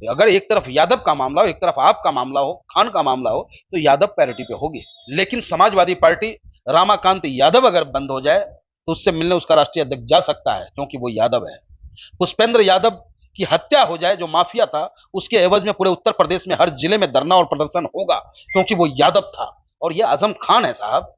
अगर एक तरफ यादव का मामला हो, एक तरफ आपका मामला हो, खान का मामला हो, तो यादव पैरिटी पे होगी। लेकिन समाजवादी पार्टी रामाकांत यादव अगर बंद हो जाए तो उससे मिलने उसका राष्ट्रीय अध्यक्ष जा सकता है, क्योंकि वो यादव है। पुष्पेंद्र यादव की हत्या हो जाए, जो माफिया था, उसके एवज में पूरे उत्तर प्रदेश में हर जिले में धरना और प्रदर्शन होगा, क्योंकि वो यादव था। और ये आजम खान है साहब।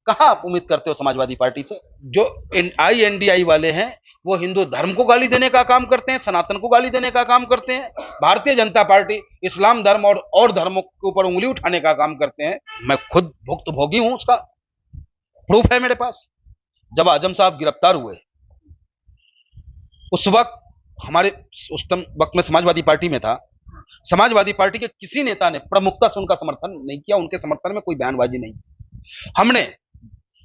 कहां आप उम्मीद करते हो समाजवादी पार्टी से? जो INDI वाले हैं वो हिंदू धर्म को गाली देने का काम करते हैं, सनातन को गाली देने का काम करते हैं। भारतीय जनता पार्टी इस्लाम धर्म और धर्मों के ऊपर उंगली उठाने का काम करते हैं। मैं खुद भुक्तभोगी हूं, उसका प्रूफ है मेरे पास। जब आजम साहब गिरफ्तार हुए उस वक्त हमारे उस वक्त में समाजवादी पार्टी में था। समाजवादी पार्टी के किसी नेता ने प्रमुखता से उनका समर्थन नहीं किया, उनके समर्थन में कोई बयानबाजी नहीं। हमने,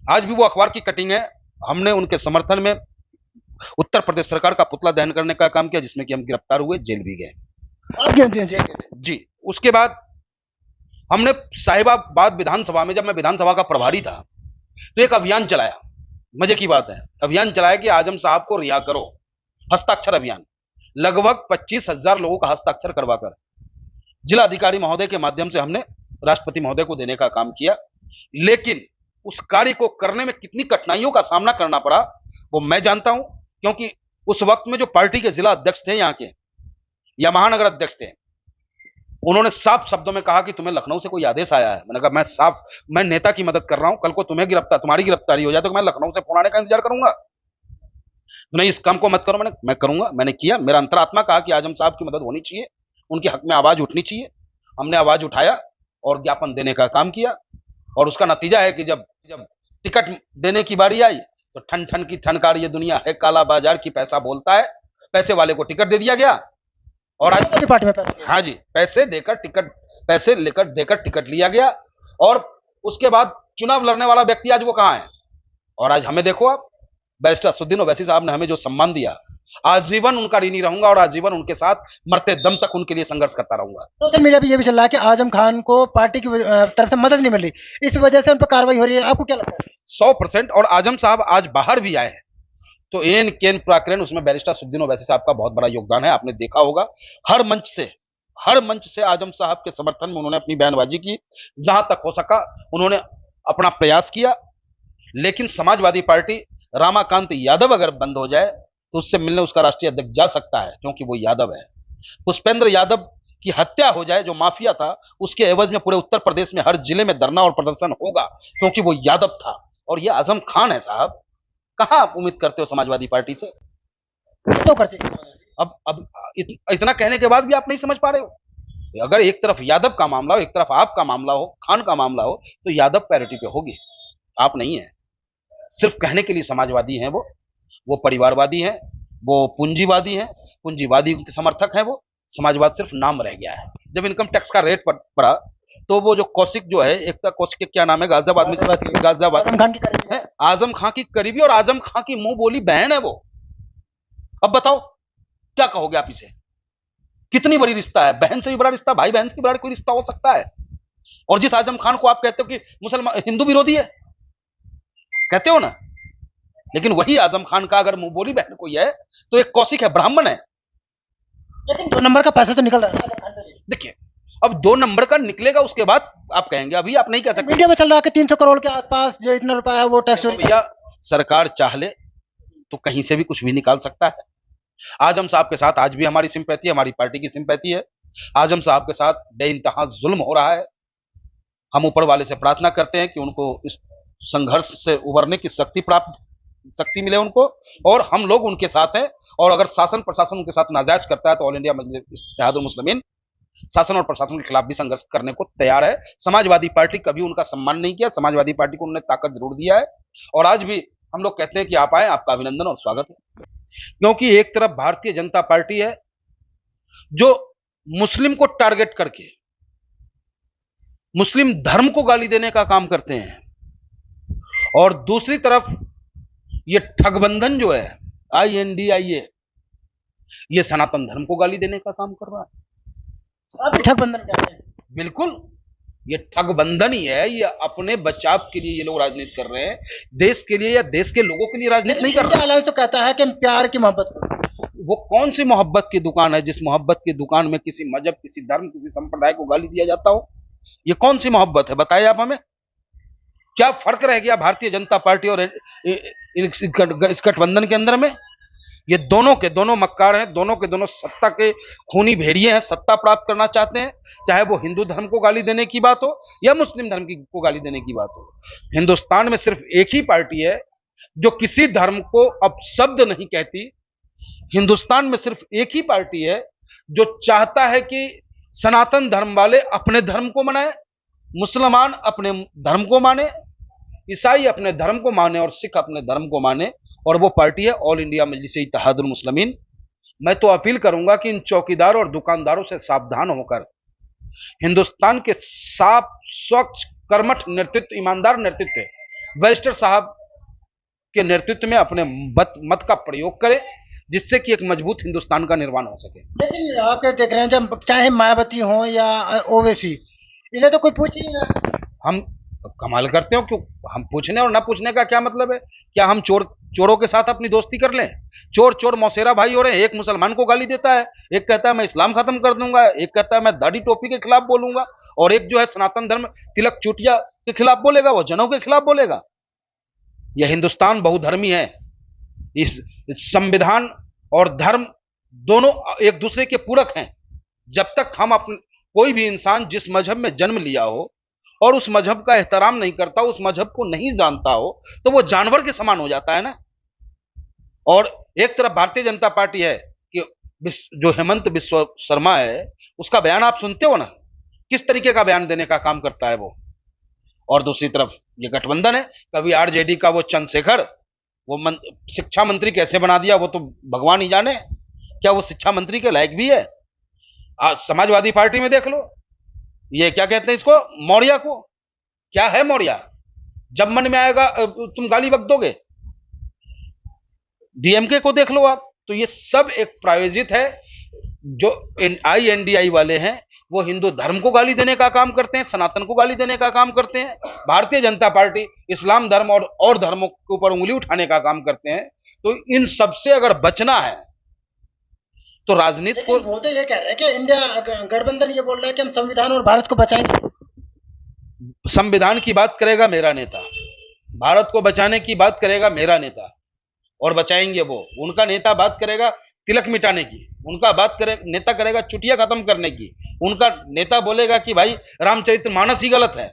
आज भी वो अखबार की कटिंग है, हमने उनके समर्थन में उत्तर प्रदेश सरकार का पुतला दहन करने का काम किया, जिसमें कि हम गिरफ्तार हुए, जेल भी गए जी। उसके बाद हमने साहिबाबाद विधानसभा में, जब मैं विधानसभा का प्रभारी था, तो एक अभियान चलाया। मजे की बात है, अभियान चलाया कि आजम साहब को रिहा करो, हस्ताक्षर अभियान। लगभग 25,000 लोगों का हस्ताक्षर करवाकर जिला अधिकारी महोदय के माध्यम से हमने राष्ट्रपति महोदय को देने का काम किया। लेकिन उस कार्य को करने में कितनी कठिनाइयों का सामना करना पड़ा वो मैं जानता हूं, क्योंकि उस वक्त में जो पार्टी के जिला अध्यक्ष थे यहाँ के, या महानगर अध्यक्ष थे, उन्होंने साफ शब्दों में कहा कि तुम्हें लखनऊ से कोई आदेश आया है। मैंने कहा मैं नेता की मदद कर रहा हूं, कल को तुम्हारी गिरफ्तारी हो जाए तो मैं लखनऊ से फोन आने का इंतजार करूंगा? नहीं, इस काम को मत करो। मैं करूंगा। मैंने किया। मेरा अंतरात्मा कहा कि आजम साहब की मदद होनी चाहिए, उनके हक में आवाज उठनी चाहिए। हमने आवाज उठाया और ज्ञापन देने का काम किया, और उसका नतीजा है कि जब टिकट देने की बारी आई तो ठन ठन की ठनकार, ये दुनिया है काला बाजार की, पैसा बोलता है। पैसे वाले को टिकट दे दिया गया, और आज पार्टी में हाँ जी, पैसे लेकर टिकट लिया गया। और उसके बाद चुनाव लड़ने वाला व्यक्ति आज वो कहां है? और आज हमें देखो आप, बैरिस्टर असदुद्दीन ओवैसी साहब ने हमें जो सम्मान दिया, आजीवन उनका ऋणी रहूंगा और आजीवन उनके साथ मरते दम तक उनके लिए संघर्ष करता रहूंगा। सोशल मीडिया पे ये भी चल रहा है कि आजम खान को पार्टी की तरफ से मदद नहीं मिल रही, इस वजह से उन पर कार्रवाई हो रही है। आपको क्या लगता है? 100%। और आजम साहब आज बाहर भी आए हैं, तो एन केन प्राकरण, उसमें बैरिस्टर असदुद्दीन ओवैसी साहब का बहुत बड़ा योगदान है। आपने देखा होगा, हर मंच से आजम साहब के समर्थन में उन्होंने अपनी बयानबाजी की, जहां तक हो सका उन्होंने अपना प्रयास किया। लेकिन समाजवादी पार्टी रामाकांत यादव अगर बंद हो जाए तो उससे मिलने उसका राष्ट्रीय अध्यक्ष जा सकता है, क्योंकि वो यादव है। पुष्पेंद्र यादव की हत्या हो जाए, जो माफिया था, उसके एवज में पूरे उत्तर प्रदेश में हर जिले में धरना और प्रदर्शन होगा, क्योंकि वो यादव था। और ये आजम खान है साहब। कहां आप उम्मीद करते हो समाजवादी पार्टी से? तो करते अब इतना कहने के बाद भी आप नहीं समझ पा रहे हो। अगर एक तरफ यादव का मामला हो, एक तरफ आपका मामला हो, खान का मामला हो, तो यादव पैरिटी पे होगी, आप नहीं है। सिर्फ कहने के लिए समाजवादी हैं वो परिवारवादी हैं, वो पूंजीवादी हैं, पूंजीवादी के समर्थक हैं। वो समाजवाद सिर्फ नाम रह गया है। जब इनकम टैक्स का रेट बढ़ा तो वो जो कौशिक जो है, एकता कौशिक के क्या नाम है, गाजियाबाद में, आजम खान की करीबी और आजम खान की मुंह बोली बहन है वो। अब बताओ क्या कहोगे आप इसे? कितनी बड़ी रिश्ता है, बहन से भी बड़ा रिश्ता, भाई बहन से भी बड़ा कोई रिश्ता हो सकता है? और जिस आजम खान को आप कहते हो कि मुसलमान हिंदू विरोधी है, कहते हो ना, लेकिन वही आजम खान का अगर मुंह बोली बहन कोई है तो एक कौशिक है, ब्राह्मण है। लेकिन 2 नंबर का पैसा तो निकल रहा है। देखिए, अब 2 नंबर का निकलेगा, उसके बाद आप कहेंगे। अभी आप नहीं कह सकते। मीडिया में चल रहा है कि 300 करोड़ के आसपास जो इतना रुपया है वो टैक्स चोरी। भैया, सरकार चाह ले तो कहीं से भी कुछ भी निकाल सकता है। आजम साहब के साथ आज भी हमारी सिंपैथी है, हमारी पार्टी की सिंपैथी है। आजम साहब के साथ बेइंतहा जुल्म हो रहा है। हम ऊपर वाले से प्रार्थना करते हैं कि उनको इस संघर्ष से उबरने की शक्ति मिले उनको, और हम लोग उनके साथ हैं। और अगर शासन प्रशासन उनके साथ नाजायज करता है तो ऑल इंडिया मजलिस इत्तेहादुल मुस्लिमीन शासन और प्रशासन के खिलाफ भी संघर्ष करने को तैयार है। समाजवादी पार्टी कभी उनका सम्मान नहीं किया, समाजवादी पार्टी को उन्होंने ताकत जरूर दिया है। और आज भी हम लोग कहते हैं कि आप आए, आपका अभिनंदन और स्वागत है। क्योंकि एक तरफ भारतीय जनता पार्टी है जो मुस्लिम को टारगेट करके मुस्लिम धर्म को गाली देने का काम करते हैं, और दूसरी तरफ ये ठगबंधन जो है INDIA, ये सनातन धर्म को गाली देने का काम कर रहा है। आप ठगबंधन कहते हैं? बिल्कुल, ये ठगबंधन ही है। ये अपने बचाव के लिए ये लोग राजनीति कर रहे हैं, देश के लिए या देश के लोगों के लिए राजनीति नहीं कर रहे। तो कहता है कि हम प्यार की मोहब्बत। वो कौन सी मोहब्बत की दुकान है जिस मोहब्बत की दुकान में किसी मजहब, किसी धर्म, किसी संप्रदाय को गाली दिया जाता हो? ये कौन सी मोहब्बत है, बताइए आप हमें। क्या फर्क रह गया भारतीय जनता पार्टी और इस गठबंधन के अंदर में? ये दोनों के दोनों मक्कार हैं, दोनों के दोनों सत्ता के खूनी भेड़िए हैं, सत्ता प्राप्त करना चाहते हैं, चाहे वो हिंदू धर्म को गाली देने की बात हो या मुस्लिम धर्म को गाली देने की बात हो। हिंदुस्तान में सिर्फ एक ही पार्टी है जो किसी धर्म को अपशब्द नहीं कहती। हिंदुस्तान में सिर्फ एक ही पार्टी है जो चाहता है कि सनातन धर्म वाले अपने धर्म को मनाए, मुसलमान अपने धर्म को माने, ईसाई अपने धर्म को माने और सिख अपने धर्म को माने, और वो पार्टी है ऑल इंडिया मजलिस इत्तेहादुल मुस्लिमीन। मैं तो अपील करूंगा कि इन चौकीदारों और दुकानदारों से सावधान होकर हिंदुस्तान के साफ, स्वच्छ, कर्मठ नेतृत्व, ईमानदार नेतृत्व बैरिस्टर साहब के नेतृत्व में अपने मत का प्रयोग करें, जिससे कि एक मजबूत हिंदुस्तान का निर्माण हो सके। लेकिन आप क्या देख रहे हैं, जब चाहे मायावती हो या ओवैसी, इन्हें तो कोई पूछे ही ना। हम कमाल करते हो क्यों? हम पूछने और ना पूछने का क्या मतलब है? क्या हम चोरों के साथ अपनी दोस्ती कर लें? चोर मौसेरा भाई हो रहे हैं। एक मुसलमान को गाली देता है, एक कहता है मैं इस्लाम खत्म कर दूंगा, एक कहता है मैं दाढ़ी टोपी के खिलाफ बोलूंगा, और एक जो है सनातन धर्म तिलक चूटिया के खिलाफ बोलेगा, वो जनों के खिलाफ बोलेगा। यह हिंदुस्तान बहुधर्मी है। इस संविधान और धर्म दोनों एक दूसरे के पूरक हैं। जब तक हम कोई भी इंसान जिस मजहब में जन्म लिया हो और उस मजहब का एहतराम नहीं करता, उस मजहब को नहीं जानता हो, तो वो जानवर के समान हो जाता है ना। और एक तरफ भारतीय जनता पार्टी है कि जो हेमंत बिस्वा शर्मा है, उसका बयान आप सुनते हो ना, किस तरीके का बयान देने का काम करता है वो। और दूसरी तरफ ये गठबंधन है, कभी आरजेडी का वो चंद्रशेखर, वो शिक्षा मंत्री कैसे बना दिया वो तो भगवान ही जाने। क्या वो शिक्षा मंत्री के लायक भी है? आज समाजवादी पार्टी में देख लो, ये क्या कहते हैं इसको, मौर्या को। क्या है मौर्या? जब मन में आएगा तुम गाली बक दोगे। डीएमके को देख लो आप, तो ये सब एक प्रायोजित है। जो INDI वाले हैं वो हिंदू धर्म को गाली देने का काम करते हैं, सनातन को गाली देने का काम करते हैं। भारतीय जनता पार्टी इस्लाम धर्म और धर्मों के ऊपर उंगली उठाने का काम करते हैं। तो इन सबसे अगर बचना है तो राजनीति को। वो तो ये कह रहे हैं कि इंडिया गठबंधन ये बोल रहा है कि हम संविधान और भारत को बचाएंगे। संविधान की बात करेगा मेरा नेता, भारत को बचाने की बात करेगा मेरा नेता, और बचाएंगे वो। उनका नेता बात करेगा तिलक मिटाने की, उनका नेता करेगा चुटिया खत्म करने की, उनका नेता बोलेगा कि भाई रामचरितमानस ही गलत है,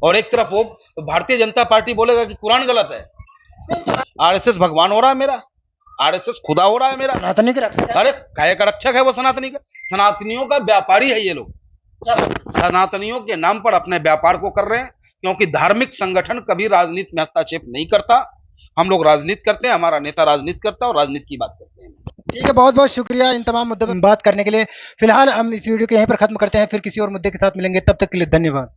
और एक तरफ वो भारतीय जनता पार्टी बोलेगा कि कुरान गलत है। RSS भगवान हो रहा है मेरा, RSS खुदा हो रहा है मेरा। सनातनी के रक्षक। अरे काय का रक्षक है वो सनातनी का? सनातनियों का व्यापारी है ये लोग। सनातनियों के नाम पर अपने व्यापार को कर रहे हैं, क्योंकि धार्मिक संगठन कभी राजनीति में हस्तक्षेप नहीं करता। हम लोग राजनीति करते हैं, हमारा नेता राजनीति करता है और राजनीति की बात करते हैं। ठीक है, बहुत बहुत शुक्रिया इन तमाम मुद्दों पर बात करने के लिए। फिलहाल हम इस वीडियो को यहीं पर खत्म करते हैं, फिर किसी और मुद्दे के साथ मिलेंगे, तब तक के लिए धन्यवाद।